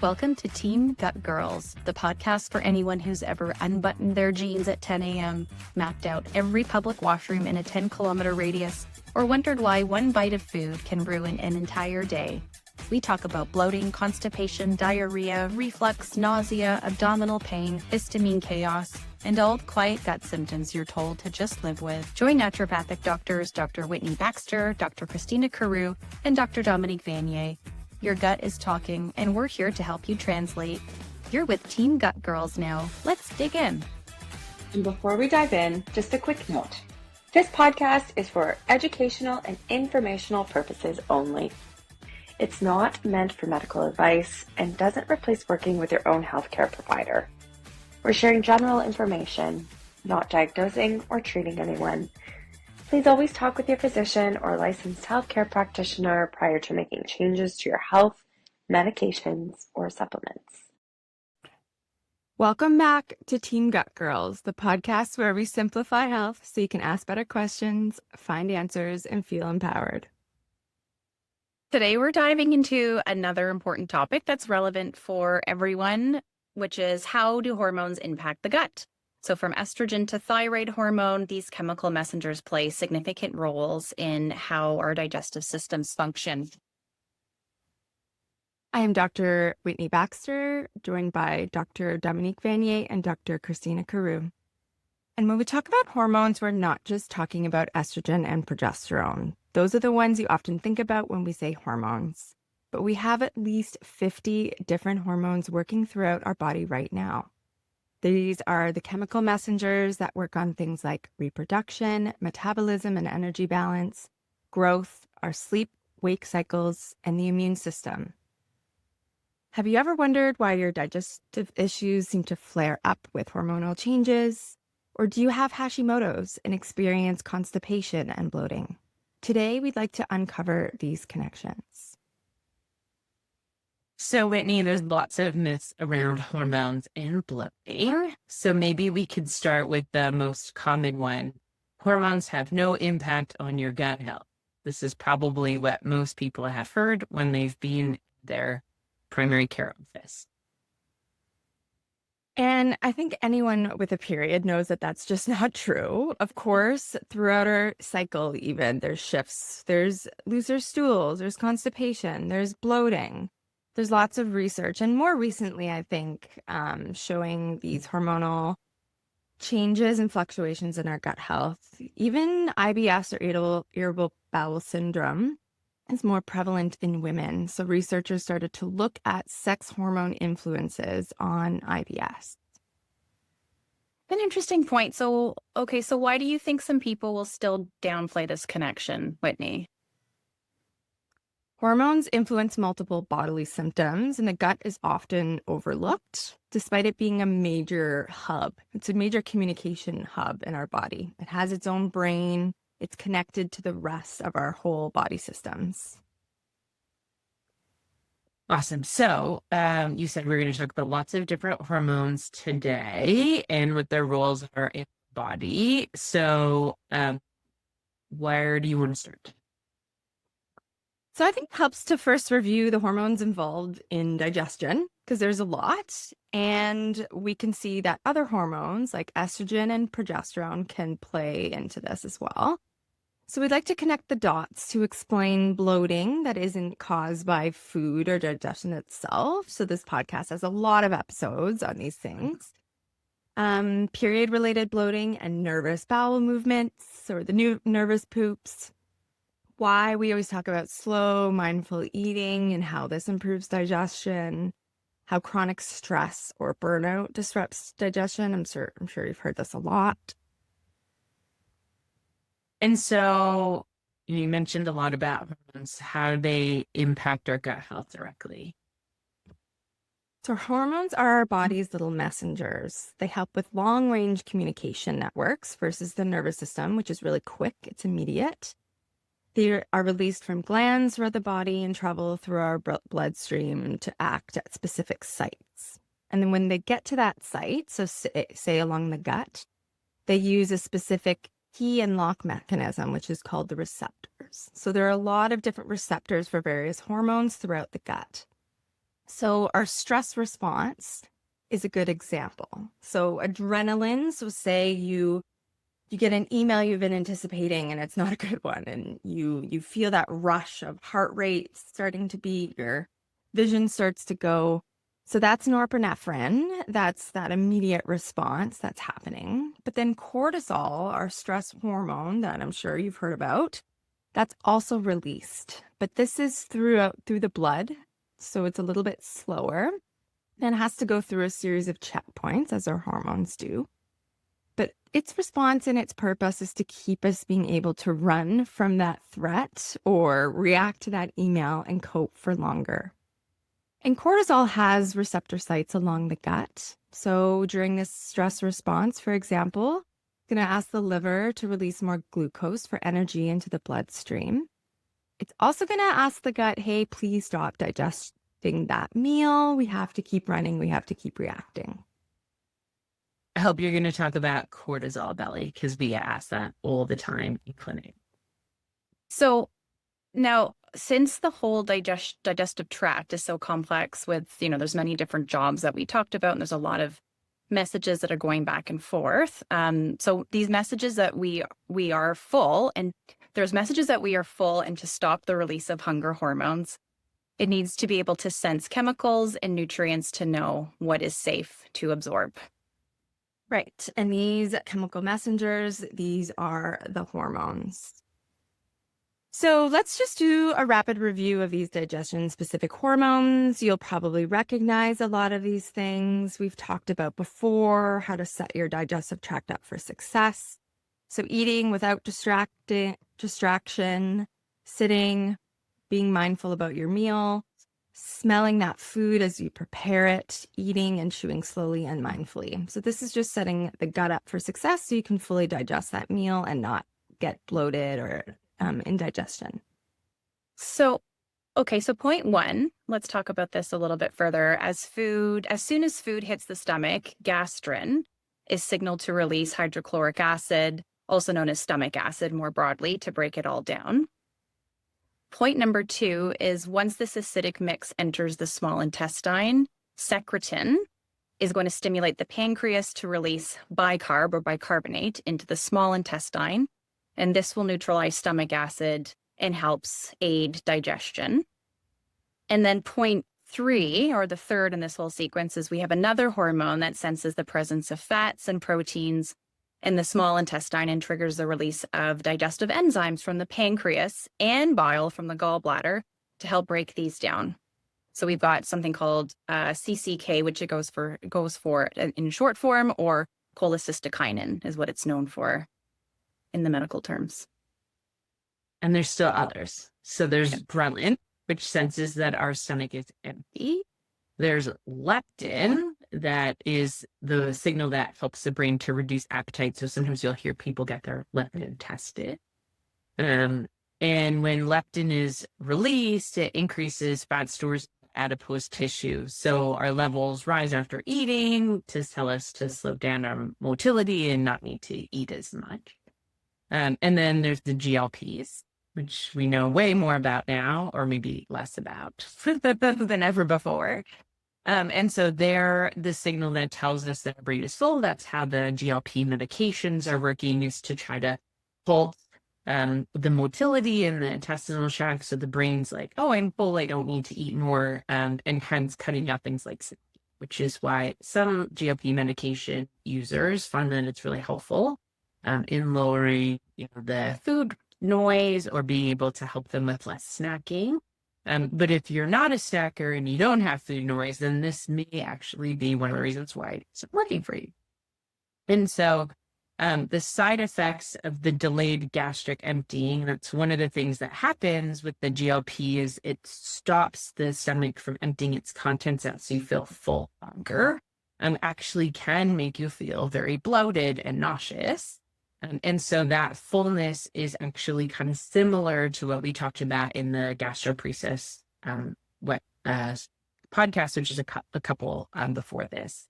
Welcome to Team Gut Girls, the podcast for anyone who's ever unbuttoned their jeans at 10 a.m., mapped out every public washroom in a 10-kilometer radius, or wondered why one bite of food can ruin an entire day. We talk about bloating, constipation, diarrhea, reflux, nausea, abdominal pain, histamine chaos, and all the quiet gut symptoms you're told to just live with. Join naturopathic doctors Dr. Whitney Baxter, Dr. Christina Carew, and Dr. Dominique Vanier. Your gut is talking, and we're here to help you translate. You're with Team Gut Girls now. Let's dig in. And before we dive in, just a quick note. This podcast is for educational and informational purposes only. It's not meant for medical advice and doesn't replace working with your own healthcare provider. We're sharing general information, not diagnosing or treating anyone. Please always talk with your physician or licensed healthcare practitioner prior to making changes to your health, medications, or supplements. Welcome back to Team Gut Girls, the podcast where we simplify health so you can ask better questions, find answers, and feel empowered. Today, we're diving into another important topic that's relevant for everyone, which is how do hormones impact the gut? So from estrogen to thyroid hormone, these chemical messengers play significant roles in how our digestive systems function. I am Dr. Whitney Baxter, joined by Dr. Dominique Vanier and Dr. Christina Carew. And when we talk about hormones, we're not just talking about estrogen and progesterone. Those are the ones you often think about when we say hormones. But we have at least 50 different hormones working throughout our body right now. These are the chemical messengers that work on things like reproduction, metabolism and energy balance, growth, our sleep-wake cycles, and the immune system. Have you ever wondered why your digestive issues seem to flare up with hormonal changes? Or do you have Hashimoto's and experience constipation and bloating? Today, we'd like to uncover these connections. So, Whitney, there's lots of myths around hormones and bloating. So maybe we could start with the most common one. Hormones have no impact on your gut health. This is probably what most people have heard when they've been in their primary care office. And I think anyone with a period knows that that's just not true. Of course, throughout our cycle, even there's shifts, there's looser stools, there's constipation, there's bloating. There's lots of research, and more recently, I think, showing these hormonal changes and fluctuations in our gut health. Even IBS or irritable bowel syndrome is more prevalent in women. So researchers started to look at sex hormone influences on IBS. An interesting point. So why do you think some people will still downplay this connection, Whitney? Hormones influence multiple bodily symptoms, and the gut is often overlooked, despite it being a major hub. It's a major communication hub in our body. It has its own brain. It's connected to the rest of our whole body systems. Awesome. So you said we're going to talk about lots of different hormones today and what their roles are in the body. So where do you want to start? So I think it helps to first review the hormones involved in digestion, because there's a lot. And we can see that other hormones like estrogen and progesterone can play into this as well. So we'd like to connect the dots to explain bloating that isn't caused by food or digestion itself. So this podcast has a lot of episodes on these things. Period-related bloating and nervous bowel movements, or the new nervous poops. Why we always talk about slow, mindful eating and how this improves digestion, how chronic stress or burnout disrupts digestion. I'm sure you've heard this a lot. And so you mentioned a lot about hormones. How do they impact our gut health directly? So hormones are our body's little messengers. They help with long-range communication networks versus the nervous system, which is really quick. It's immediate. They are released from glands throughout the body and travel through our bloodstream to act at specific sites. And then when they get to that site, so say along the gut, they use a specific key and lock mechanism, which is called the receptors. So there are a lot of different receptors for various hormones throughout the gut. So our stress response is a good example. So adrenaline, so say you get an email you've been anticipating and it's not a good one, and you feel that rush of heart rate starting to beat, your vision starts to go. So that's norepinephrine. That's that immediate response that's happening. But then cortisol, our stress hormone that I'm sure you've heard about, that's also released. But this is through the blood. So it's a little bit slower and has to go through a series of checkpoints, as our hormones do. But its response and its purpose is to keep us being able to run from that threat or react to that email and cope for longer. And cortisol has receptor sites along the gut. So during this stress response, for example, it's going to ask the liver to release more glucose for energy into the bloodstream. It's also going to ask the gut, hey, please stop digesting that meal. We have to keep running. We have to keep reacting. I hope you're going to talk about cortisol belly, because we ask that all the time in clinic. So now, since the whole digestive tract is so complex with, there's many different jobs that we talked about, and there's a lot of messages that are going back and forth. So these messages that we are full, and there's messages that we are full, and to stop the release of hunger hormones, it needs to be able to sense chemicals and nutrients to know what is safe to absorb. Right. And these chemical messengers, these are the hormones. So let's just do a rapid review of these digestion-specific hormones. You'll probably recognize a lot of these things we've talked about before, how to set your digestive tract up for success. So eating without distraction, sitting, being mindful about your meal, smelling that food as you prepare it, eating and chewing slowly and mindfully. So this is just setting the gut up for success so you can fully digest that meal and not get bloated or indigestion. So point one, let's talk about this a little bit further. As soon as food hits the stomach, gastrin is signaled to release hydrochloric acid, also known as stomach acid more broadly, to break it all down. Point number two is once this acidic mix enters the small intestine, secretin is going to stimulate the pancreas to release bicarb or bicarbonate into the small intestine, and this will neutralize stomach acid and helps aid digestion. And then point three, or the third in this whole sequence, is we have another hormone that senses the presence of fats and proteins in the small intestine and triggers the release of digestive enzymes from the pancreas and bile from the gallbladder to help break these down. So we've got something called CCK, which it goes for in short form, or cholecystokinin is what it's known for in the medical terms. And there's still others. So there's ghrelin, which senses that our stomach is empty. There's leptin, that is the signal that helps the brain to reduce appetite. So sometimes you'll hear people get their leptin tested. And when leptin is released, it increases fat stores in adipose tissue. So our levels rise after eating to tell us to slow down our motility and not need to eat as much. And then there's the GLPs, which we know way more about now, or maybe less about than ever before. And so they're the signal that tells us that our brain is full. That's how the GLP medications are working, used to try to halt the motility in the intestinal tract. So the brain's like, oh, I'm full, I don't need to eat more, and hence cutting out things like satiety, which is why some GLP medication users find that it's really helpful in lowering the food noise or being able to help them with less snacking. But if you're not a snacker and you don't have food noise, then this may actually be one of the reasons why it's working for you. And so the side effects of the delayed gastric emptying, that's one of the things that happens with the GLP, is it stops the stomach from emptying its contents out so you feel full longer, and actually can make you feel very bloated and nauseous. And so that fullness is actually kind of similar to what we talked about in the gastroparesis podcast, which is a couple before this.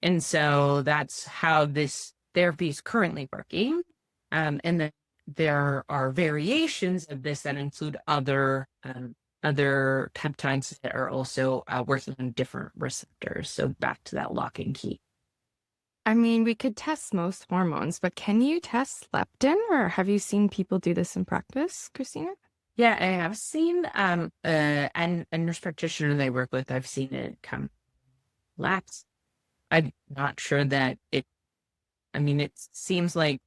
And so that's how this therapy is currently working. And then there are variations of this that include other other peptides that are also working on different receptors. So back to that lock and key. I mean, we could test most hormones, but can you test leptin, or have you seen people do this in practice, Christina? Yeah, I have seen, and a nurse practitioner that I work with, I've seen it come lapse. I'm not sure that it seems like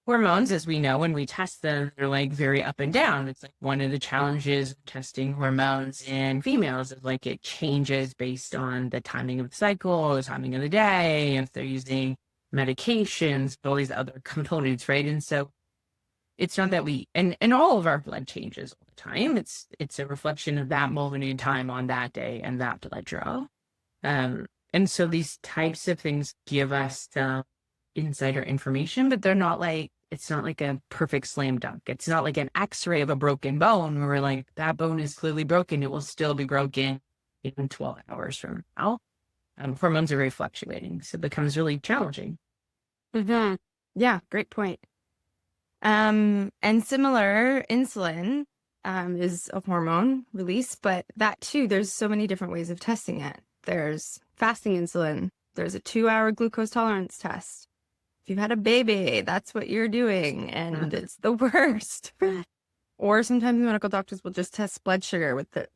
hormones, as we know, when we test them, they're like very up and down. It's like one of the challenges of testing hormones in females is like it changes based on the timing of the cycle, the timing of the day, if they're using medications, all these other components, right? And so it's not that and all of our blood changes all the time. It's a reflection of that moment in time on that day and that blood draw. And so these types of things give us some insider information, but they're not like, it's not like a perfect slam dunk. It's not like an x-ray of a broken bone where we're like, that bone is clearly broken. It will still be broken even 12 hours from now. Hormones are very fluctuating, so it becomes really challenging. Mm-hmm. Yeah, great point. And similar, insulin is a hormone release, but that too, there's so many different ways of testing it. There's fasting insulin. There's a 2-hour glucose tolerance test. If you've had a baby, that's what you're doing, and it's the worst. Or sometimes medical doctors will just test blood sugar with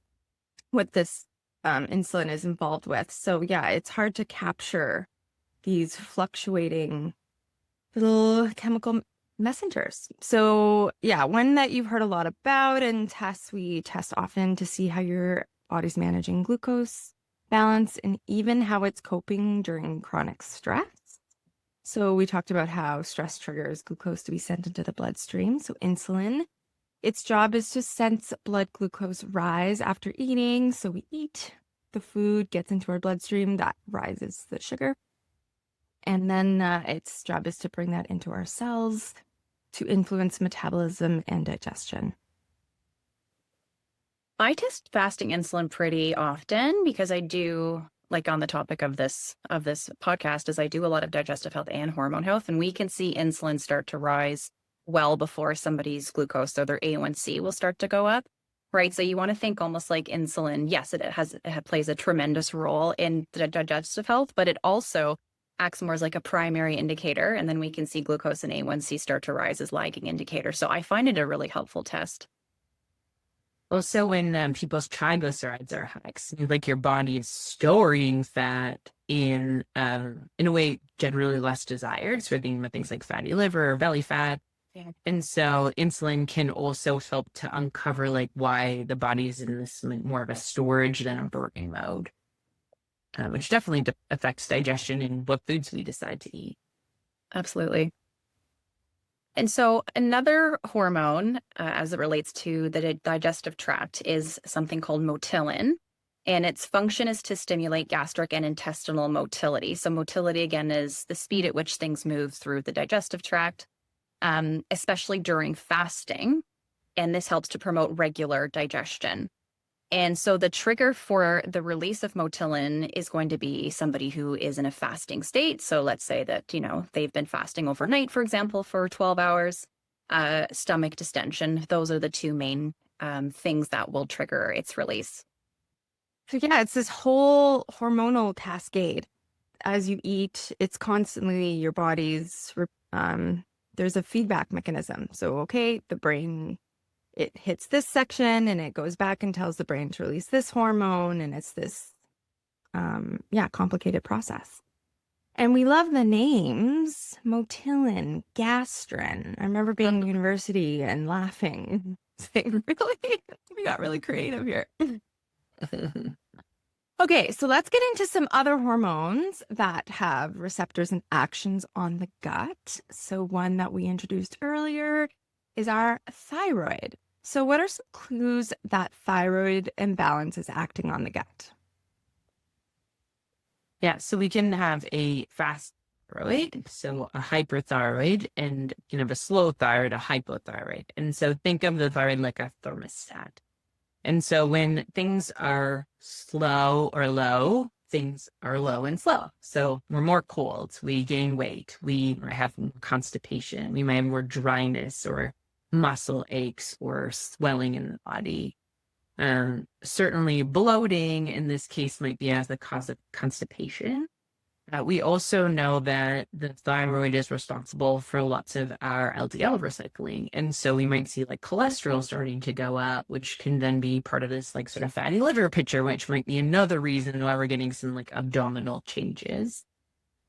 what this insulin is involved with. So yeah, it's hard to capture these fluctuating little chemical messengers. So yeah, one that you've heard a lot about and tests, we test often to see how your body's managing glucose balance and even how it's coping during chronic stress. So we talked about how stress triggers glucose to be sent into the bloodstream. So insulin, its job is to sense blood glucose rise after eating. So we eat, the food gets into our bloodstream, that rises the sugar. And then its job is to bring that into our cells to influence metabolism and digestion. I test fasting insulin pretty often because I do, like on the topic of this podcast, is I do a lot of digestive health and hormone health, and we can see insulin start to rise well before somebody's glucose, so their A1C will start to go up, right? So you want to think almost like insulin. Yes, it plays a tremendous role in the digestive health, but it also acts more as like a primary indicator, and then we can see glucose and A1C start to rise as lagging indicators. So I find it a really helpful test. Also, when people's triglycerides are high, like your body is storing fat in a way generally less desired. So we're thinking about things like fatty liver or belly fat. Yeah. And so insulin can also help to uncover like why the body is in this more of a storage than a burning mode, which definitely affects digestion and what foods we decide to eat. Absolutely. And so another hormone, as it relates to the digestive tract, is something called motilin. And its function is to stimulate gastric and intestinal motility. So motility, again, is the speed at which things move through the digestive tract, especially during fasting. And this helps to promote regular digestion. And so the trigger for the release of motilin is going to be somebody who is in a fasting state. So let's say that, they've been fasting overnight, for example, for 12 hours, stomach distension. Those are the two main things that will trigger its release. So yeah, it's this whole hormonal cascade. As you eat, it's constantly your body's, there's a feedback mechanism. So, okay, the brain, it hits this section and it goes back and tells the brain to release this hormone. And it's this, complicated process. And we love the names, motilin, gastrin. I remember being in university and laughing, saying, really? We got really creative here. Okay, so let's get into some other hormones that have receptors and actions on the gut. So one that we introduced earlier is our thyroid. So what are some clues that thyroid imbalance is acting on the gut? Yeah, so we can have a fast thyroid, so a hyperthyroid, and you can have a slow thyroid, a hypothyroid. And so think of the thyroid like a thermostat. And so when things are slow or low, things are low and slow. So we're more cold, we gain weight, we have more constipation, we might have more dryness or muscle aches or swelling in the body. Certainly bloating in this case might be as the cause of constipation. We also know that the thyroid is responsible for lots of our LDL recycling. And so we might see like cholesterol starting to go up, which can then be part of this like sort of fatty liver picture, which might be another reason why we're getting some like abdominal changes.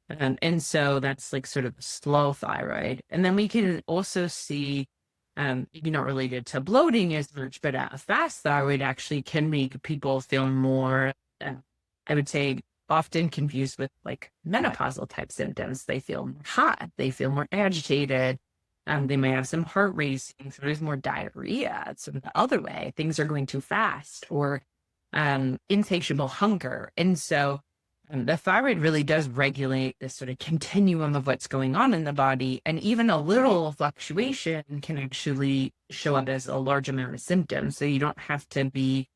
And so that's like sort of slow thyroid. And then we can also see, maybe not related to bloating as much, but a fast thyroid actually can make people feel more, I would say, often confused with like menopausal type symptoms. They feel more hot, they feel more agitated, they may have some heart racing, so there's more diarrhea. It's the other way, things are going too fast, or insatiable hunger. And so the thyroid really does regulate this sort of continuum of what's going on in the body, and even a little fluctuation can actually show up as a large amount of symptoms. So you don't have to be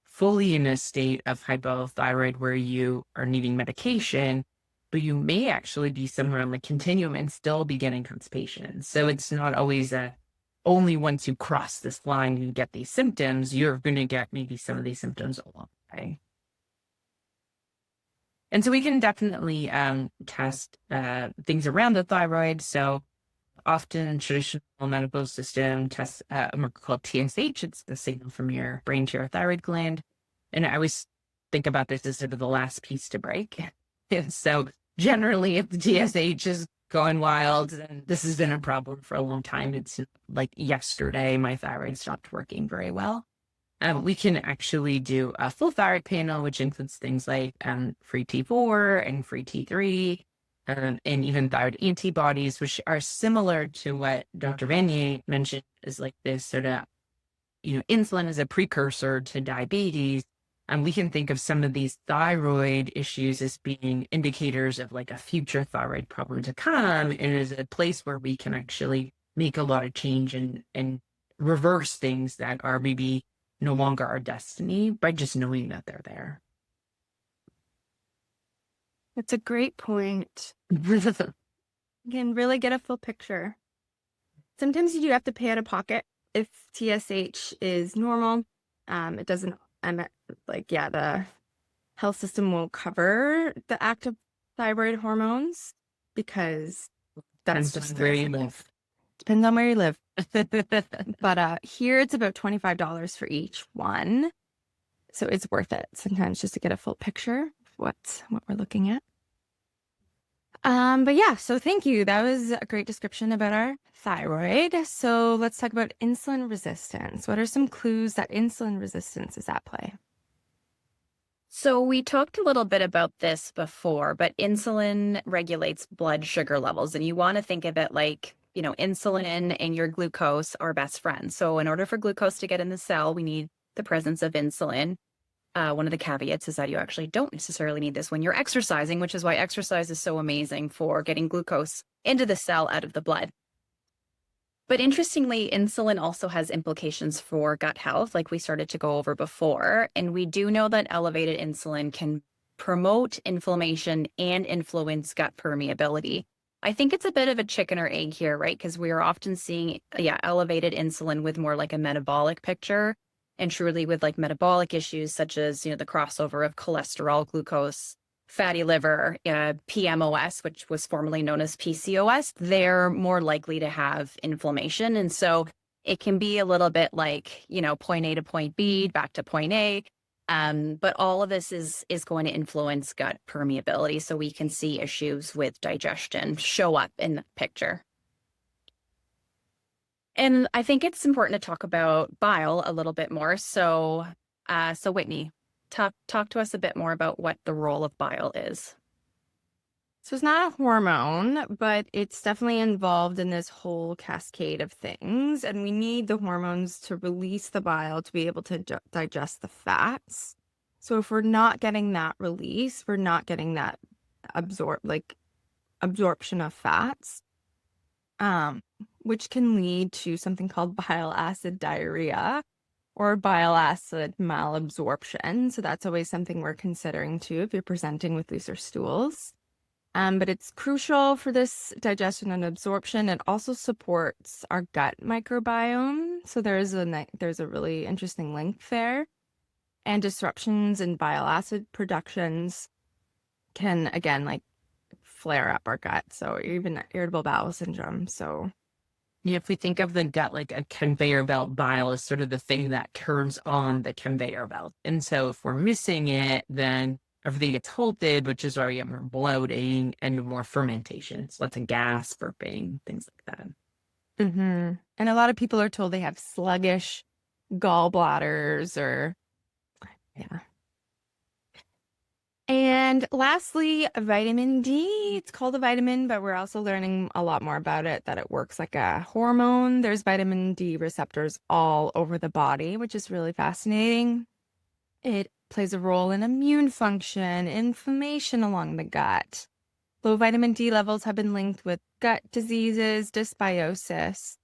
fully in a state of hypothyroid where you are needing medication, but you may actually be somewhere on the continuum and still be getting constipation. So it's not always only once you cross this line you get these symptoms, you're going to get maybe some of these symptoms along the way. And so we can definitely test things around the thyroid. So often traditional medical system tests a marker called TSH. It's the signal from your brain to your thyroid gland. And I always think about this as sort of the last piece to break. So generally, if the TSH is going wild, then this has been a problem for a long time. It's like yesterday, my thyroid stopped working very well. We can actually do a full thyroid panel, which includes things like free T4 and free T3, and even thyroid antibodies, which are similar to what Dr. Vanier mentioned, is like this sort of, insulin is a precursor to diabetes. And we can think of some of these thyroid issues as being indicators of like a future thyroid problem to come, and is a place where we can actually make a lot of change and reverse things that are maybe no longer our destiny by just knowing that they're there. It's a great point. You can really get a full picture. Sometimes you do have to pay out of pocket if TSH is normal. It doesn't, the health system won't cover the active thyroid hormones because that's just where you live. Depends on where you live. But here it's about $25 for each one. So it's worth it sometimes just to get a full picture of what we're looking at. But yeah, so thank you. That was a great description about our thyroid. So let's talk about insulin resistance. What are some clues that insulin resistance is at play? So we talked a little bit about this before, but insulin regulates blood sugar levels, and you want to think of it like, insulin and your glucose are best friends. So in order for glucose to get in the cell, we need the presence of insulin. One of the caveats is that you actually don't necessarily need this when you're exercising, which is why exercise is so amazing for getting glucose into the cell out of the blood. But interestingly, insulin also has implications for gut health, like we started to go over before. And we do know that elevated insulin can promote inflammation and influence gut permeability. I think it's a bit of a chicken or egg here, right? Because we are often seeing, elevated insulin with more like a metabolic picture, and truly with like metabolic issues such as, the crossover of cholesterol, glucose, fatty liver, PMOS, which was formerly known as PCOS, they're more likely to have inflammation. And so it can be a little bit like, point A to point B, back to point A. But all of this is going to influence gut permeability. So we can see issues with digestion show up in the picture. And I think it's important to talk about bile a little bit more. So Whitney, talk to us a bit more about what the role of bile is. So it's not a hormone, but it's definitely involved in this whole cascade of things. And we need the hormones to release the bile to be able to digest the fats. So if we're not getting that release, we're not getting that absorption of fats, which can lead to something called bile acid diarrhea or bile acid malabsorption. So that's always something we're considering too if you're presenting with looser stools. But it's crucial for this digestion and absorption. It also supports our gut microbiome. So there's a really interesting link there. And disruptions in bile acid productions can, again, like flare up our gut. So even irritable bowel syndrome. So Yeah, if we think of the gut like a conveyor belt, bile is sort of the thing that turns on the conveyor belt. And so if we're missing it, then everything gets halted, which is why we have more bloating and more fermentations, lots of gas, burping, things like that. and a lot of people are told they have sluggish gallbladders or yeah. And lastly, vitamin D. It's called a vitamin, but we're also learning a lot more about it, that it works like a hormone. There's vitamin D receptors all over the body, which is really fascinating. It plays a role in immune function, inflammation along the gut. Low vitamin D levels have been linked with gut diseases, dysbiosis,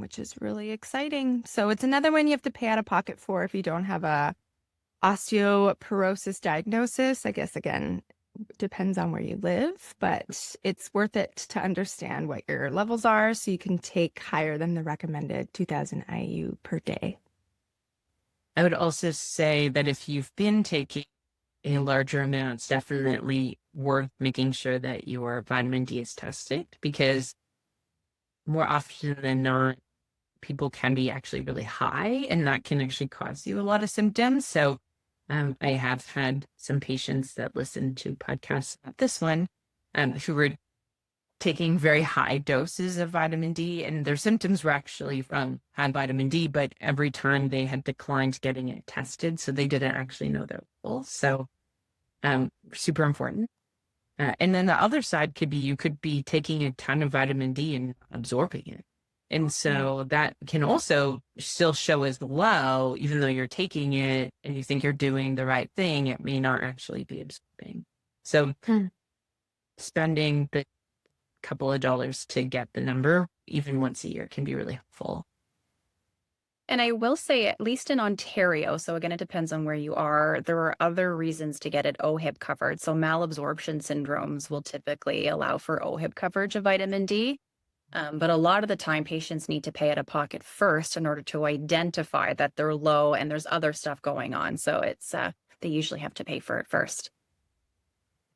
which is really exciting. So it's another one you have to pay out of pocket for if you don't have a osteoporosis diagnosis. I guess, again, depends on where you live, but it's worth it to understand what your levels are so you can take higher than the recommended 2000 IU per day. I would also say that if you've been taking a larger amount, it's definitely worth making sure that your vitamin D is tested, because more often than not, people can be actually really high, and that can actually cause you a lot of symptoms. So I have had some patients that listen to podcasts like this one who were taking very high doses of vitamin D, and their symptoms were actually from high vitamin D, but every time they had declined getting it tested, so they didn't actually know their levels. So super important. And then the other side could be you could be taking a ton of vitamin D and absorbing it. And so that can also still show as low, even though you're taking it and you think you're doing the right thing, it may not actually be absorbing. So spending the couple of dollars to get the number, even once a year, can be really helpful. And I will say, at least in Ontario, so again, it depends on where you are, there are other reasons to get it OHIP covered. So malabsorption syndromes will typically allow for OHIP coverage of vitamin D. But a lot of the time, patients need to pay out of pocket first in order to identify that they're low and there's other stuff going on. So it's they usually have to pay for it first.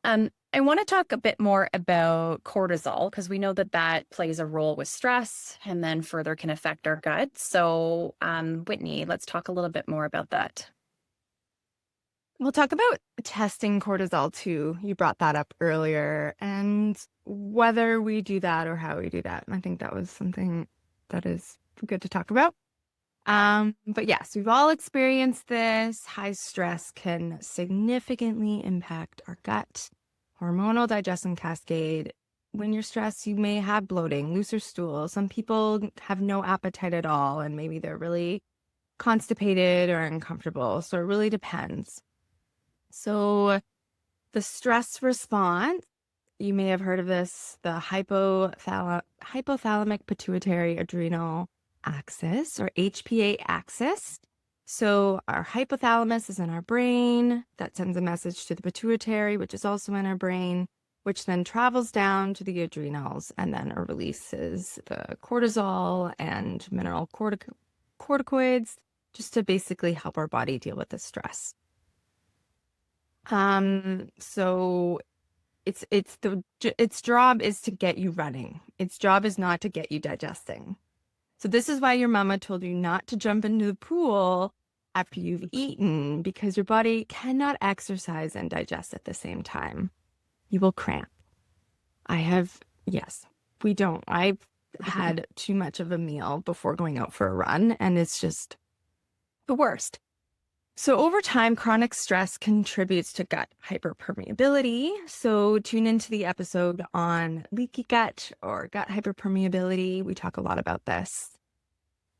I want to talk a bit more about cortisol, because we know that that plays a role with stress and then further can affect our gut. So Whitney, let's talk a little bit more about that. We'll talk about testing cortisol too. You brought that up earlier, and whether we do that or how we do that. I think that was something that is good to talk about. But yes, we've all experienced this. High stress can significantly impact our gut, hormonal digestion cascade. When you're stressed, you may have bloating, looser stool. Some people have no appetite at all, and maybe they're really constipated or uncomfortable. So it really depends. So the stress response, you may have heard of this, the hypothalamic pituitary adrenal axis, or HPA axis. So our hypothalamus is in our brain. That sends a message to the pituitary, which is also in our brain, which then travels down to the adrenals and then releases the cortisol and mineral corticoids, just to basically help our body deal with the stress. So its job is to get you running. Its job is not to get you digesting. So this is why your mama told you not to jump into the pool after you've eaten, because your body cannot exercise and digest at the same time. You will cramp. I've had too much of a meal before going out for a run, and it's just the worst. So over time, chronic stress contributes to gut hyperpermeability. So tune into the episode on leaky gut or gut hyperpermeability. We talk a lot about this.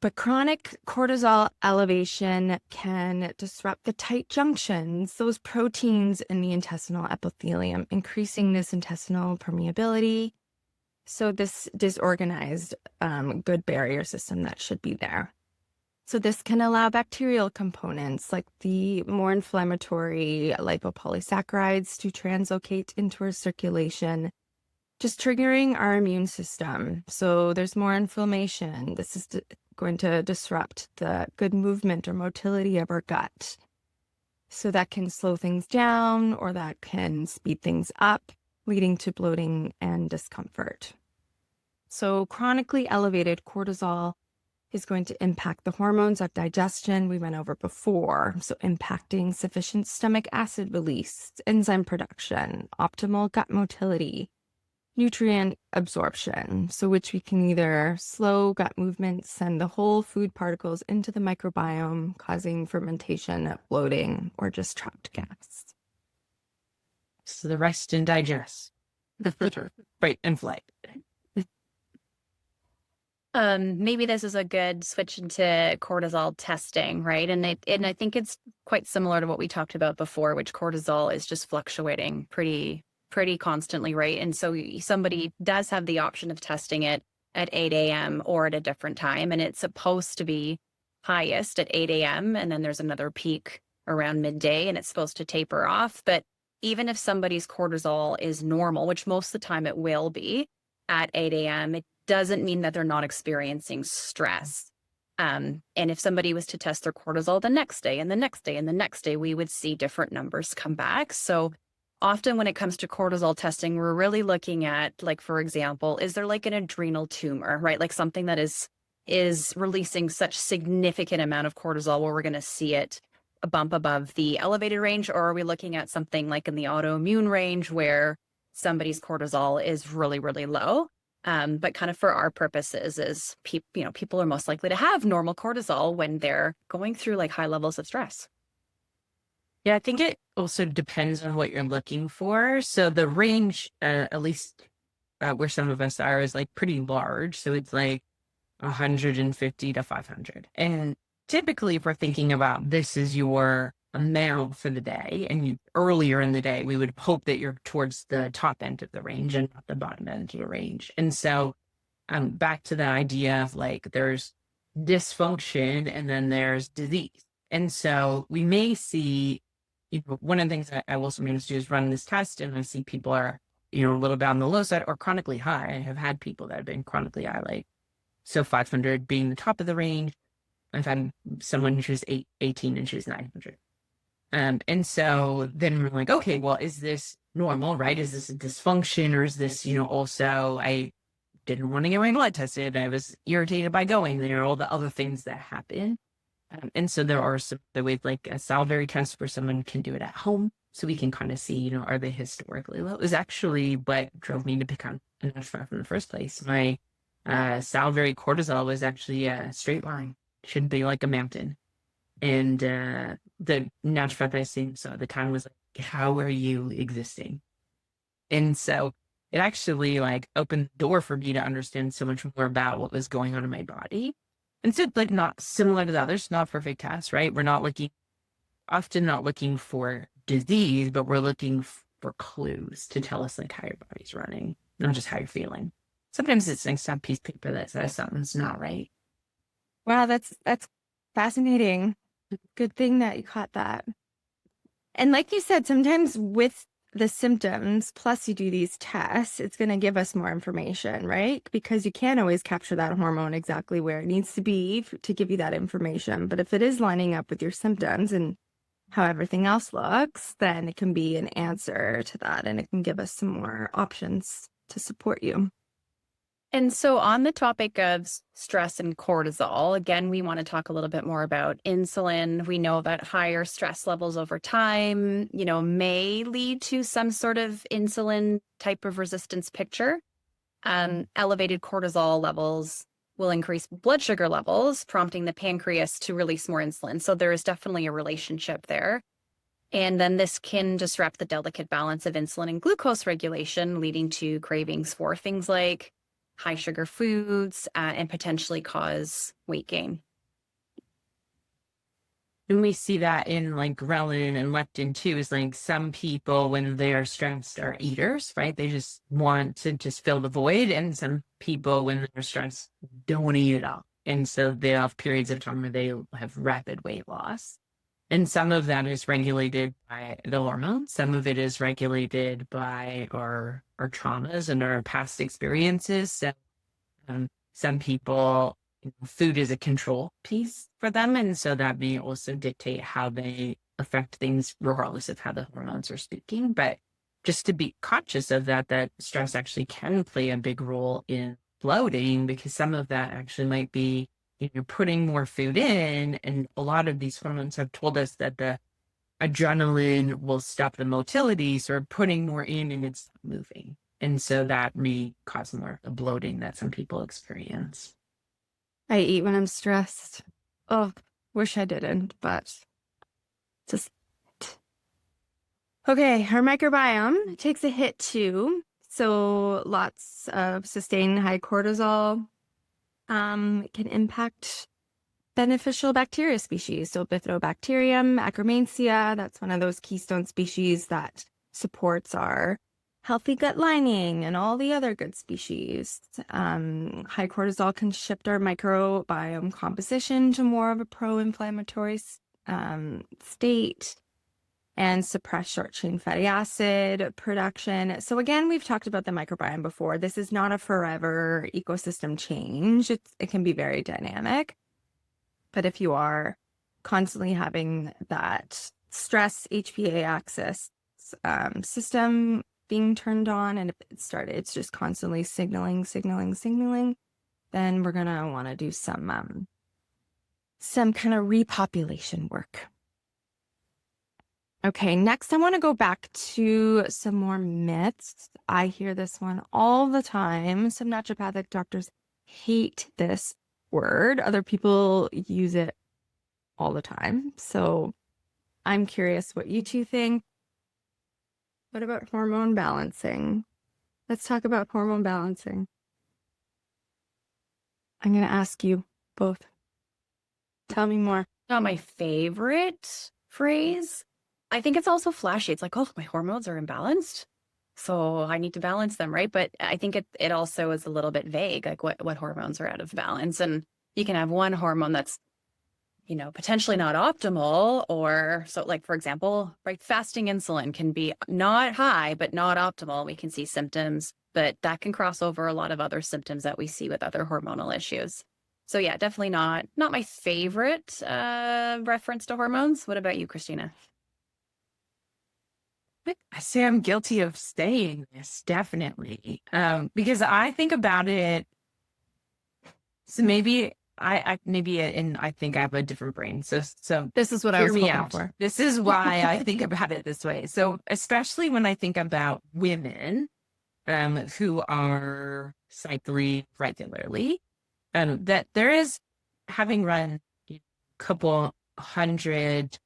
But chronic cortisol elevation can disrupt the tight junctions, those proteins in the intestinal epithelium, increasing this intestinal permeability. So this disorganized good barrier system that should be there. So this can allow bacterial components like the more inflammatory lipopolysaccharides to translocate into our circulation, just triggering our immune system. So there's more inflammation. This is going to disrupt the good movement or motility of our gut. So that can slow things down or that can speed things up, leading to bloating and discomfort. So chronically elevated cortisol is going to impact the hormones of digestion we went over before. So impacting sufficient stomach acid release, enzyme production, optimal gut motility, nutrient absorption, so which we can either slow gut movement, send the whole food particles into the microbiome, causing fermentation, bloating, or just trapped gas. So the rest and digest. Right, and flight. Maybe this is a good switch into cortisol testing, right? And I think it's quite similar to what we talked about before, which cortisol is just fluctuating pretty constantly, right? And so somebody does have the option of testing it at 8 a.m. or at a different time, and it's supposed to be highest at 8 a.m. and then there's another peak around midday, and it's supposed to taper off. But even if somebody's cortisol is normal, which most of the time it will be at 8 a.m., it doesn't mean that they're not experiencing stress. And if somebody was to test their cortisol the next day and the next day and the next day, we would see different numbers come back. So often when it comes to cortisol testing, we're really looking at, like, for example, is there like an adrenal tumor, right? Like something that is releasing such significant amount of cortisol where we're going to see it a bump above the elevated range? Or are we looking at something like in the autoimmune range where somebody's cortisol is really, really low? But kind of for our purposes is people are most likely to have normal cortisol when they're going through like high levels of stress. Yeah, I think it also depends on what you're looking for. So the range, at least where some of us are, is like pretty large. So it's like 150 to 500. And typically, if we're thinking about this is your amount for the day, and earlier in the day, we would hope that you're towards the top end of the range and not the bottom end of the range. And so back to the idea of like there's dysfunction and then there's disease. And so we may see, one of the things that I will sometimes do is run this test, and I see people are, a little bit on the low side or chronically high. I have had people that have been chronically high, like, so 500 being the top of the range. I've had someone who's 18 and she's 900. And so then we're like, okay, well, is this normal, right? Is this a dysfunction, or is this, also I didn't want to get my blood tested. I was irritated by going there, all the other things that happen. And so there are some the ways like a salivary test where someone can do it at home. So we can kind of see, are they historically low? It was actually what drove me to become a naturopath in the first place. My salivary cortisol was actually a straight line. Should be like a mountain. And the naturopath I seen so at the time was like, how are you existing? And so it actually like opened the door for me to understand so much more about what was going on in my body. And so like not similar to the others, not perfect tests, right? We're often not looking for disease, but we're looking for clues to tell us like how your body's running, not just how you're feeling. Sometimes it's nice to have a piece of paper that says something's not right. Wow, that's fascinating. Good thing that you caught that. And like you said, sometimes with the symptoms, plus you do these tests, it's going to give us more information, right? Because you can't always capture that hormone exactly where it needs to be to give you that information. But if it is lining up with your symptoms and how everything else looks, then it can be an answer to that, and it can give us some more options to support you. And so on the topic of stress and cortisol, again, we want to talk a little bit more about insulin. We know that higher stress levels over time, may lead to some sort of insulin type of resistance picture. Elevated cortisol levels will increase blood sugar levels, prompting the pancreas to release more insulin. So there is definitely a relationship there. And then this can disrupt the delicate balance of insulin and glucose regulation, leading to cravings for things like high sugar foods, and potentially cause weight gain. And we see that in like ghrelin and leptin too, is like some people when they're stressed are eaters, right? They just want to just fill the void. And some people when they're stressed don't eat at all. And so they have periods of time where they have rapid weight loss. And some of that is regulated by the hormones. Some of it is regulated by our traumas and our past experiences. So some people, food is a control piece for them. And so that may also dictate how they affect things regardless of how the hormones are speaking. But just to be conscious of that, that stress actually can play a big role in bloating, because some of that actually might be, putting more food in. And a lot of these hormones have told us that the adrenaline will stop the motility. So we're putting more in and it's moving. And so that may cause more of the bloating that some people experience. I eat when I'm stressed. Oh, wish I didn't, but just. Okay, our microbiome takes a hit too. So lots of sustained high cortisol can impact beneficial bacteria species. So bifidobacterium, Akkermansia, that's one of those keystone species that supports our healthy gut lining and all the other good species. High cortisol can shift our microbiome composition to more of a pro-inflammatory state and suppress short-chain fatty acid production. So again, we've talked about the microbiome before. This is not a forever ecosystem change. It can be very dynamic. But if you are constantly having that stress HPA axis system being turned on, and if it's just constantly signaling, then we're gonna want to do some kind of repopulation work. Okay, next I want to go back to some more myths. I hear this one all the time. Some naturopathic doctors hate this word. Other people use it all the time. So I'm curious what you two think. What about hormone balancing? Let's talk about hormone balancing. I'm going to ask you both. Tell me more. Not my favorite phrase. I think it's also flashy. It's like, oh, my hormones are imbalanced, so I need to balance them, right? But I think it also is a little bit vague, like what hormones are out of balance. And you can have one hormone that's, potentially not optimal, or so, like, for example, right, fasting insulin can be not high, but not optimal. We can see symptoms, but that can cross over a lot of other symptoms that we see with other hormonal issues. So yeah, definitely not my favorite reference to hormones. What about you, Christina? I say I'm guilty of saying this, definitely, because I think about it. So maybe I think I have a different brain. So this is what I was hoping for. This is why I think about it this way. So especially when I think about women who are cycling regularly, that there is, having run a couple hundred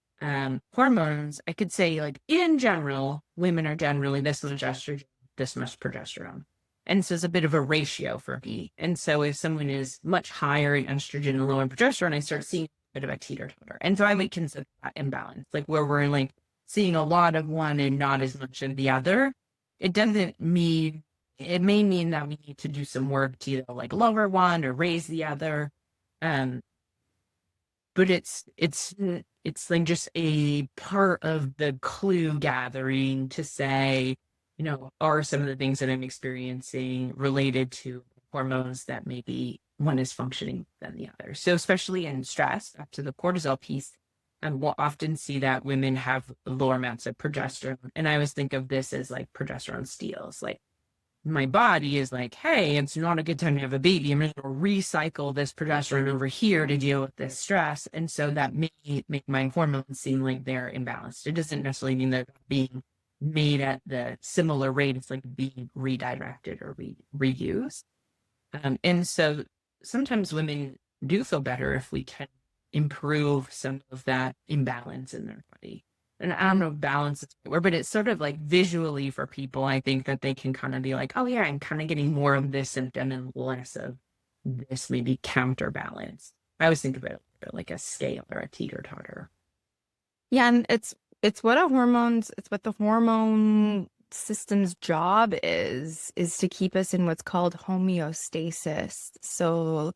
hormones, I could say, like, in general, women are generally this much estrogen, this much progesterone. And so it's a bit of a ratio for me. And so if someone is much higher in estrogen and lower in progesterone, I start seeing a bit of a teeter-totter. And so I would consider that imbalance, like where we're like seeing a lot of one and not as much of the other. It doesn't mean, it may mean that we need to do some work to either like lower one or raise the other. But it's like just a part of the clue gathering to say, are some of the things that I'm experiencing related to hormones that maybe one is functioning than the other. So especially in stress, up to the cortisol piece, we'll often see that women have lower amounts of progesterone. And I always think of this as like progesterone steals. Like, my body is like, hey, it's not a good time to have a baby. I'm going to recycle this progesterone over here to deal with this stress. And so that may make my hormones seem like they're imbalanced. It doesn't necessarily mean they're being made at the similar rate. It's like being redirected or reused. And so sometimes women do feel better if we can improve some of that imbalance in their body. And I don't know if balance is the word, but it's sort of like visually for people, I think that they can kind of be like, oh yeah, I'm kind of getting more of this symptom and less of this, maybe counterbalance. I always think of it like a scale or a teeter-totter. Yeah, and it's what the hormone system's job is to keep us in what's called homeostasis. So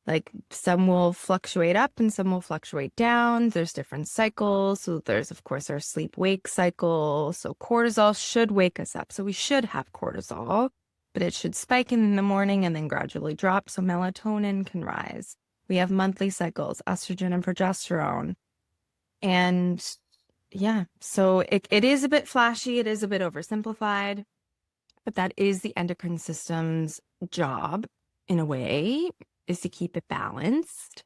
Like some will fluctuate up and some will fluctuate down. There's different cycles. So there's, of course, our sleep-wake cycle. So cortisol should wake us up. So we should have cortisol, but it should spike in the morning and then gradually drop. So melatonin can rise. We have monthly cycles, estrogen and progesterone. And yeah, so it is a bit flashy. It is a bit oversimplified, but that is the endocrine system's job in a way, is to keep it balanced.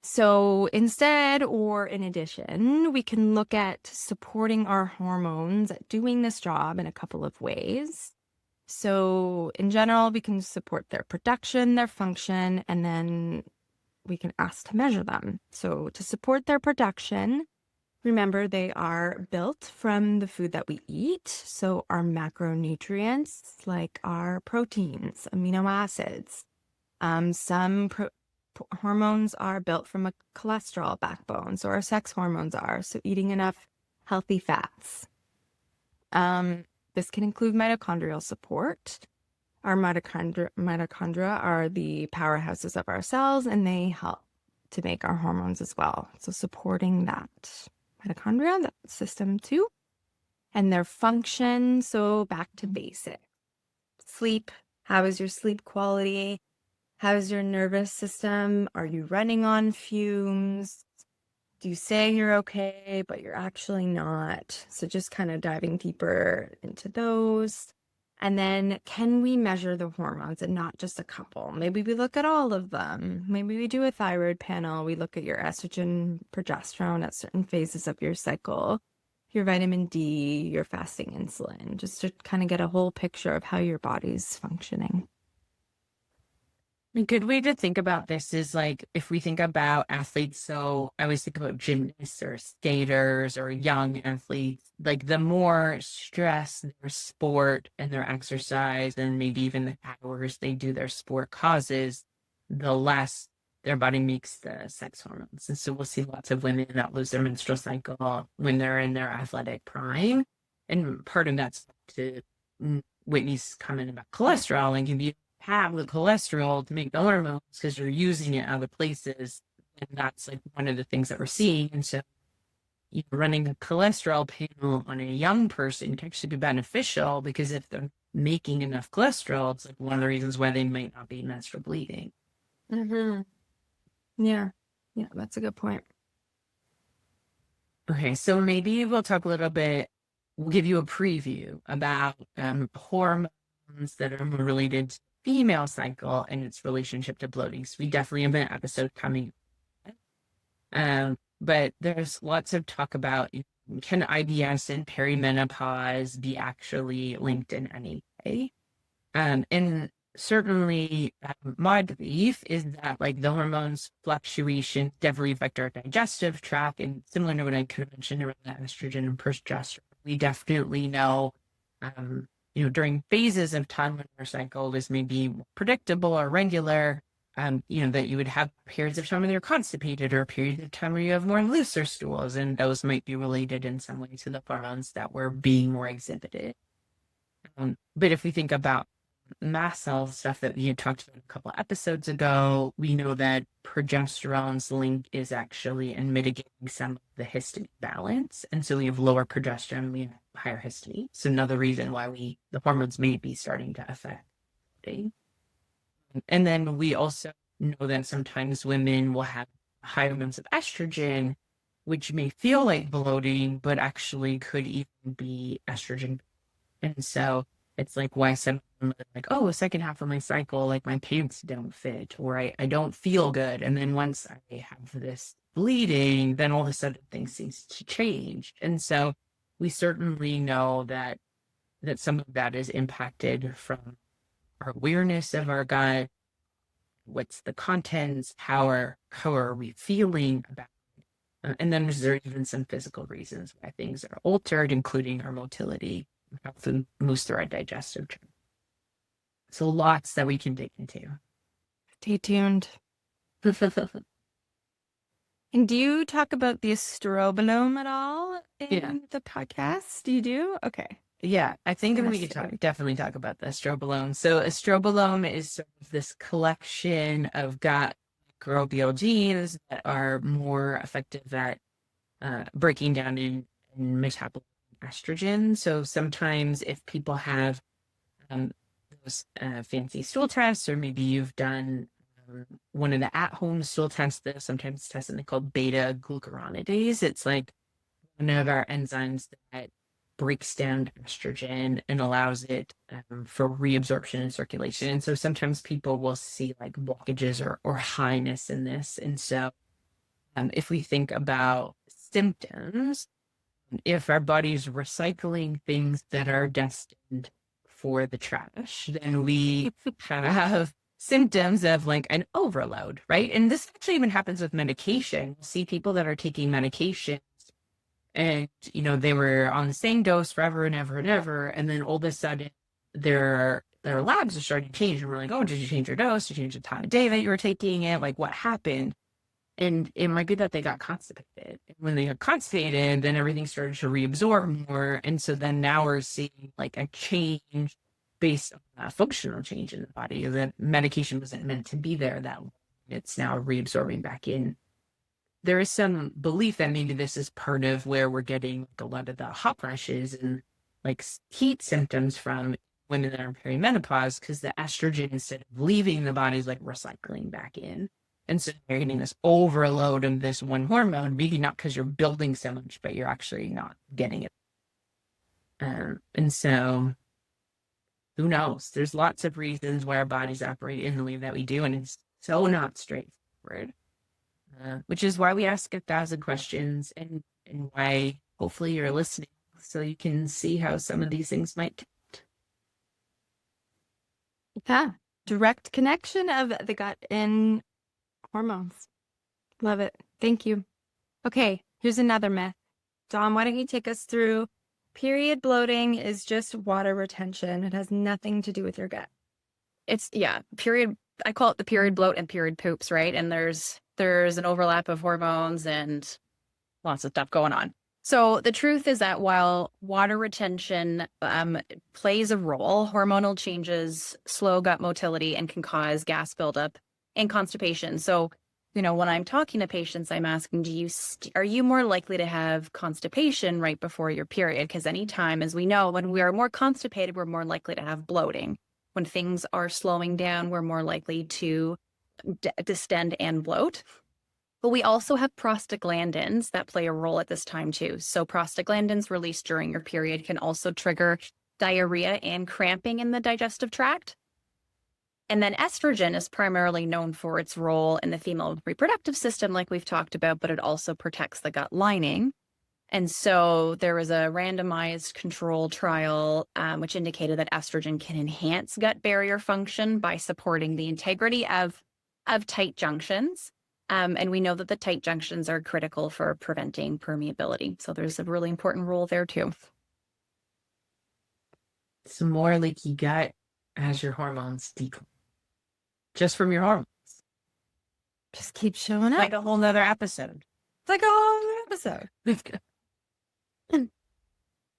So instead, or in addition, we can look at supporting our hormones at doing this job in a couple of ways. So in general, we can support their production, their function, and then we can ask to measure them. So to support their production, remember they are built from the food that we eat. So our macronutrients, like our proteins, amino acids. Some hormones are built from a cholesterol backbone, so our sex hormones are. So eating enough healthy fats. This can include mitochondrial support. Our mitochondria are the powerhouses of our cells, and they help to make our hormones as well. So supporting that mitochondria, that system too, and their function. So back to basic. Sleep. How is your sleep quality? How is your nervous system? Are you running on fumes? Do you say you're okay, but you're actually not? So just kind of diving deeper into those. And then can we measure the hormones and not just a couple? Maybe we look at all of them. Maybe we do a thyroid panel. We look at your estrogen, progesterone at certain phases of your cycle, your vitamin D, your fasting insulin, just to kind of get a whole picture of how your body's functioning. A good way to think about this is like if we think about athletes, so I always think about gymnasts or skaters or young athletes, like the more stress their sport and their exercise and maybe even the hours they do their sport causes, the less their body makes the sex hormones. And so we'll see lots of women that lose their menstrual cycle when they're in their athletic prime. And part of that's to Whitney's comment about cholesterol, and can be have the cholesterol to make the hormones because you're using it other places, and that's like one of the things that we're seeing. And so running a cholesterol panel on a young person can actually be beneficial, because if they're making enough cholesterol, it's like one of the reasons why they might not be menstrual bleeding. Yeah, that's a good point. Okay, so maybe we'll talk a little bit, we'll give you a preview about hormones that are related to female cycle and its relationship to bloating. So we definitely have an episode coming. But there's lots of talk about, can IBS and perimenopause be actually linked in any way? And certainly my belief is that like the hormones fluctuation definitely affect our digestive tract, and similar to what I could have mentioned around the estrogen and progesterone, we definitely know during phases of time when our cycle is maybe predictable or regular, that you would have periods of time when you're constipated or periods of time where you have more looser stools, and those might be related in some way to the hormones that were being more exhibited. But if we think about mast cell stuff that we had talked about a couple of episodes ago, we know that progesterone's link is actually in mitigating some of the histamine balance. And so we have lower progesterone, we have higher histamine. So another reason why the hormones may be starting to affect bloating. And then we also know that sometimes women will have high amounts of estrogen, which may feel like bloating, but actually could even be estrogen. And so it's like why some like, oh, the second half of my cycle, like my pants don't fit, or I don't feel good. And then once I have this bleeding, then all of a sudden things seem to change. And so we certainly know that some of that is impacted from our awareness of our gut. What's the contents? How are we feeling about it? And then there even some physical reasons why things are altered, including our motility, how food moves through our digestive tract. So lots that we can dig into. Stay tuned. And do you talk about the estrobolome at all in the podcast? Do you do? Okay. Yeah, I think we could definitely talk about the estrobolome. So estrobolome is sort of this collection of gut microbial genes that are more effective at breaking down and metabolizing estrogen. So sometimes if people have those fancy stool tests, or maybe you've done one of the at-home stool tests that sometimes test something called beta glucuronidase. It's like one of our enzymes that breaks down estrogen and allows it for reabsorption and circulation. And so sometimes people will see like blockages or highness in this. And so if we think about symptoms, if our body's recycling things that are destined for the trash, then we have symptoms of like an overload, right? And this actually even happens with medication. We'll see people that are taking medication and, they were on the same dose forever and ever and ever. And then all of a sudden their labs are starting to change. And we're like, oh, did you change your dose? Did you change the time of day that you were taking it? Like, what happened? And it might be that they got constipated. And when they got constipated, then everything started to reabsorb more. And so then now we're seeing like a change based on a functional change in the body. That medication wasn't meant to be there, that it's now reabsorbing back in. There is some belief that maybe this is part of where we're getting like a lot of the hot flashes and like heat symptoms from women that are in perimenopause, because the estrogen, instead of leaving the body, is like recycling back in. And so you're getting this overload of this one hormone, maybe not because you're building so much, but you're actually not getting it. And so who knows? There's lots of reasons why our bodies operate in the way that we do, and it's so not straightforward. Which is why we ask 1,000 questions, and why hopefully you're listening so you can see how some of these things might. Yeah. Direct connection of the gut and hormones. Love it. Thank you. Okay, here's another myth. Dom, why don't you take us through period bloating is just water retention. It has nothing to do with your gut. Period. I call it the period bloat and period poops, right? And there's an overlap of hormones and lots of stuff going on. So the truth is that while water retention plays a role, hormonal changes slow gut motility and can cause gas buildup and constipation. So, when I'm talking to patients, I'm asking, are you more likely to have constipation right before your period? Because anytime, as we know, when we are more constipated, we're more likely to have bloating. When things are slowing down, we're more likely to distend and bloat. But we also have prostaglandins that play a role at this time too. So prostaglandins released during your period can also trigger diarrhea and cramping in the digestive tract. And then estrogen is primarily known for its role in the female reproductive system, like we've talked about, but it also protects the gut lining. And so there was a randomized control trial which indicated that estrogen can enhance gut barrier function by supporting the integrity of tight junctions. And we know that the tight junctions are critical for preventing permeability. So there's a really important role there too. Some more leaky gut as your hormones decline. Just from your hormones. Just keep showing up. Like a whole nother episode. It's like a whole other episode.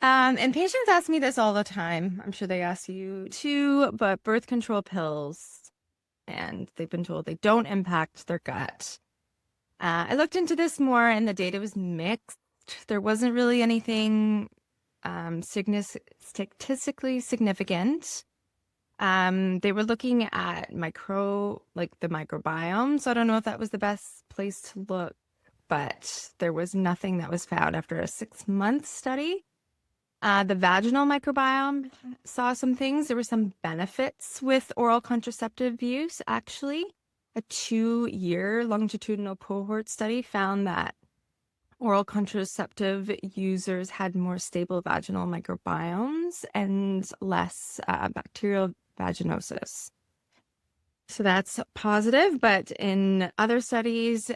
And patients ask me this all the time. I'm sure they ask you too, but birth control pills, and they've been told they don't impact their gut. I looked into this more and the data was mixed. There wasn't really anything statistically significant. They were looking at the microbiome. So I don't know if that was the best place to look, but there was nothing that was found after a 6-month study. The vaginal microbiome saw some things. There were some benefits with oral contraceptive use, actually. A 2-year longitudinal cohort study found that oral contraceptive users had more stable vaginal microbiomes and less bacterial vaginosis. So that's positive, but in other studies,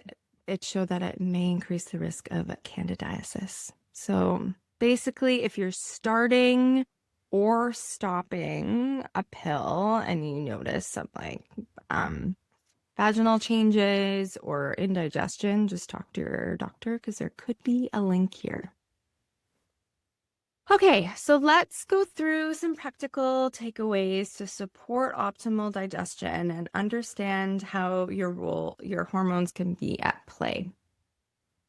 it showed that it may increase the risk of candidiasis. So basically, if you're starting or stopping a pill and you notice some vaginal changes or indigestion, just talk to your doctor because there could be a link here. Okay, so let's go through some practical takeaways to support optimal digestion and understand how your hormones can be at play.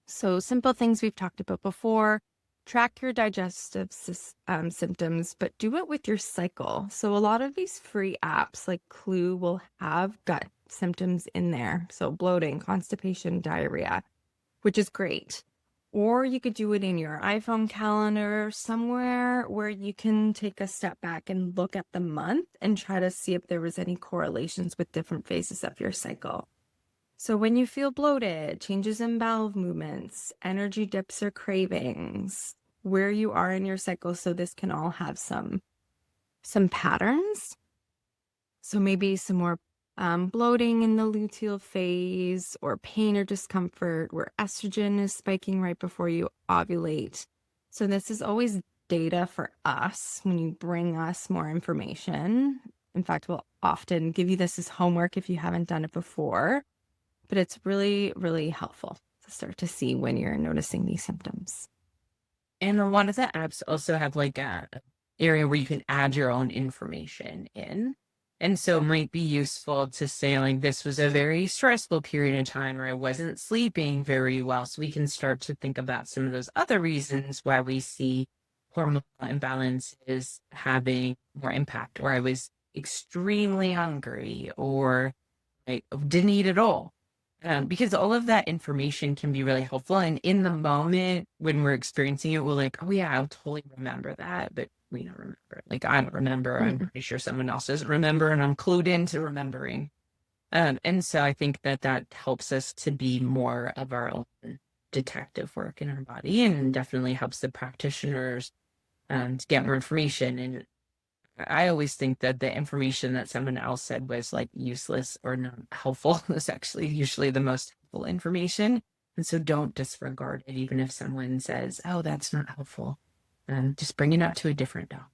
So simple things we've talked about before: track your digestive symptoms, but do it with your cycle. So a lot of these free apps like Clue will have gut symptoms in there. So bloating, constipation, diarrhea, which is great. Or you could do it in your iPhone calendar, somewhere where you can take a step back and look at the month and try to see if there was any correlations with different phases of your cycle. So when you feel bloated, changes in bowel movements, energy dips or cravings, where you are in your cycle, so this can all have some patterns. So maybe some more bloating in the luteal phase, or pain or discomfort where estrogen is spiking right before you ovulate. So this is always data for us when you bring us more information. In fact, we'll often give you this as homework if you haven't done it before, but it's really, really helpful to start to see when you're noticing these symptoms. And a lot of the apps also have like a area where you can add your own information in. And so it might be useful to say, like, this was a very stressful period of time where I wasn't sleeping very well. So we can start to think about some of those other reasons why we see hormonal imbalances having more impact, or I was extremely hungry, or I didn't eat at all. Because all of that information can be really helpful. And in the moment when we're experiencing it, we're like, oh yeah, I'll totally remember that. But we don't remember. Like, I don't remember. I'm pretty sure someone else doesn't remember, and I'm clued into remembering. And so I think that helps us to be more of our own detective work in our body, and definitely helps the practitioners to get more information. And I always think that the information that someone else said was like useless or not helpful is actually usually the most helpful information. And so don't disregard it, even if someone says, oh, that's not helpful. Just bring it up to a different dog.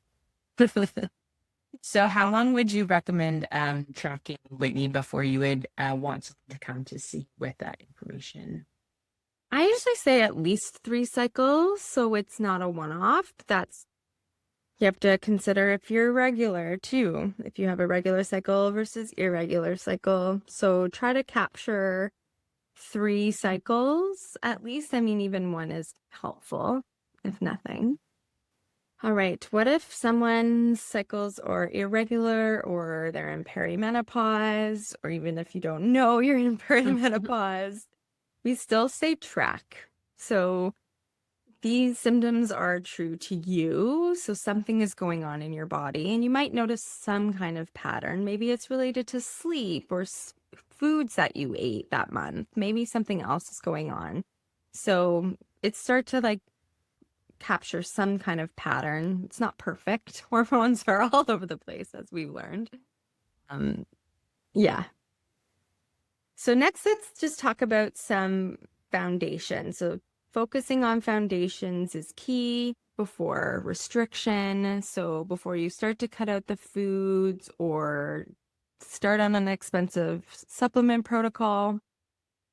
So how long would you recommend tracking, Whitney, before you would want someone to come to see with that information? I usually say at least 3 cycles, so it's not a one-off. You have to consider if you're regular too, if you have a regular cycle versus irregular cycle. So try to capture 3 cycles at least. I mean, even 1 is helpful, if nothing. All right, what if someone's cycles are irregular, or they're in perimenopause, or even if you don't know you're in perimenopause, we still say track. So these symptoms are true to you. So something is going on in your body, and you might notice some kind of pattern. Maybe it's related to sleep or foods that you ate that month. Maybe something else is going on. So it starts to like capture some kind of pattern. It's not perfect. Hormones are all over the place, as we've learned. Yeah. So next, let's just talk about some foundation. So focusing on foundations is key before restriction. So before you start to cut out the foods or start on an expensive supplement protocol,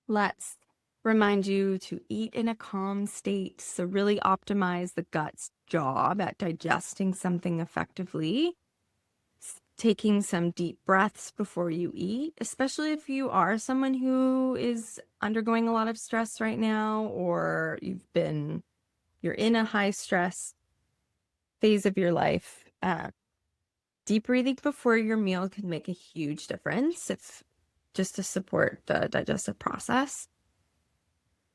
let's remind you to eat in a calm state. So really optimize the gut's job at digesting something effectively. Taking some deep breaths before you eat, especially if you are someone who is undergoing a lot of stress right now, or you're in a high stress phase of your life. Deep breathing before your meal can make a huge difference, just to support the digestive process.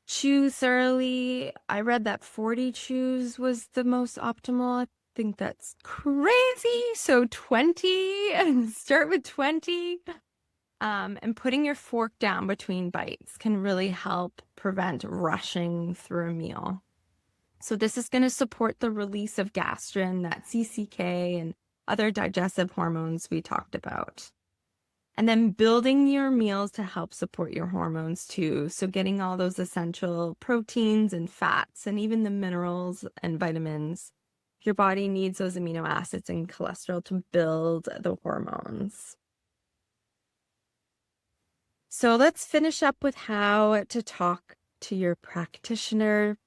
Chew thoroughly. I read that 40 chews was the most optimal. I think that's crazy. So 20, and start with 20. And putting your fork down between bites can really help prevent rushing through a meal. So this is going to support the release of gastrin, that CCK, and other digestive hormones we talked about. And then building your meals to help support your hormones too. So getting all those essential proteins and fats, and even the minerals and vitamins. Your body needs those amino acids and cholesterol to build the hormones. So let's finish up with how to talk to your practitioner.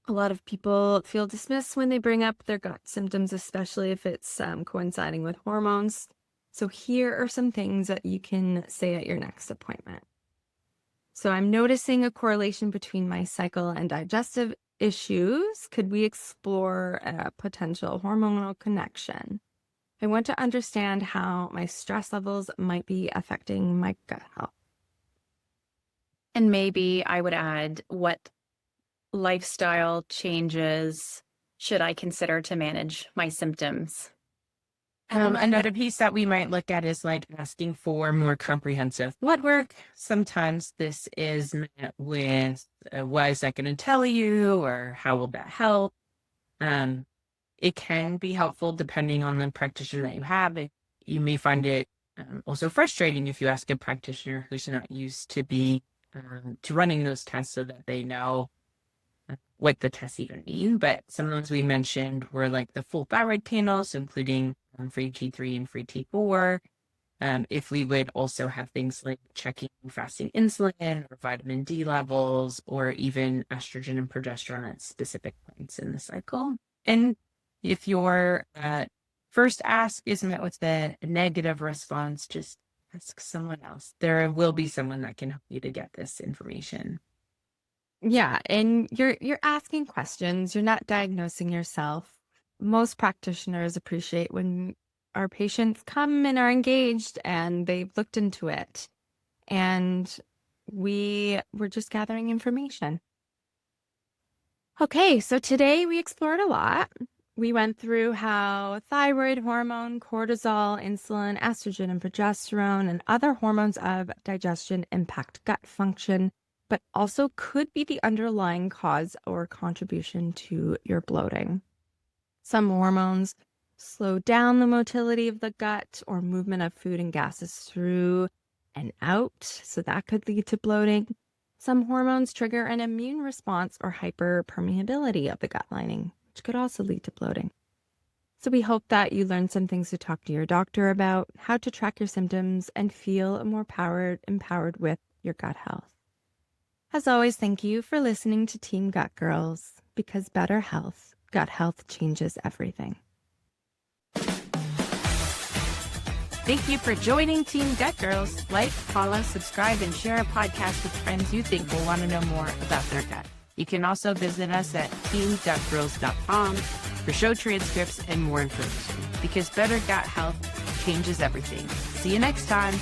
A lot of people feel dismissed when they bring up their gut symptoms, especially if it's coinciding with hormones. So here are some things that you can say at your next appointment. So I'm noticing a correlation between my cycle and digestive issues. Could we explore a potential hormonal connection? I want to understand how my stress levels might be affecting my gut health. And maybe I would add, what lifestyle changes should I consider to manage my symptoms? Another piece that we might look at is like asking for more comprehensive blood work. Sometimes this is met with, what is that going to tell you, or how will that help? It can be helpful depending on the practitioner that you have. You may find it also frustrating if you ask a practitioner who's not used to running those tests so that they know what the tests even mean. But some of those we mentioned were like the full thyroid panels, including free T3 and free T4. If we would also have things like checking fasting insulin or vitamin D levels, or even estrogen and progesterone at specific points in the cycle. And if your first ask is met with a negative response, just ask someone else. There will be someone that can help you to get this information. Yeah, and you're asking questions. You're not diagnosing yourself. Most practitioners appreciate when our patients come and are engaged and they've looked into it. And we're just gathering information. Okay, so today we explored a lot. We went through how thyroid hormone, cortisol, insulin, estrogen, and progesterone, and other hormones of digestion impact gut function, but also could be the underlying cause or contribution to your bloating. Some hormones slow down the motility of the gut or movement of food and gases through and out, so that could lead to bloating. Some hormones trigger an immune response or hyperpermeability of the gut lining, which could also lead to bloating. So we hope that you learned some things to talk to your doctor about, how to track your symptoms, and feel more empowered with your gut health. As always, thank you for listening to Team Gut Girls, because better health, gut health changes everything. Thank you for joining Team Gut Girls. Like, follow, subscribe, and share a podcast with friends you think will want to know more about their gut. You can also visit us at teamgutgirls.com for show transcripts and more information, because better gut health changes everything. See you next time.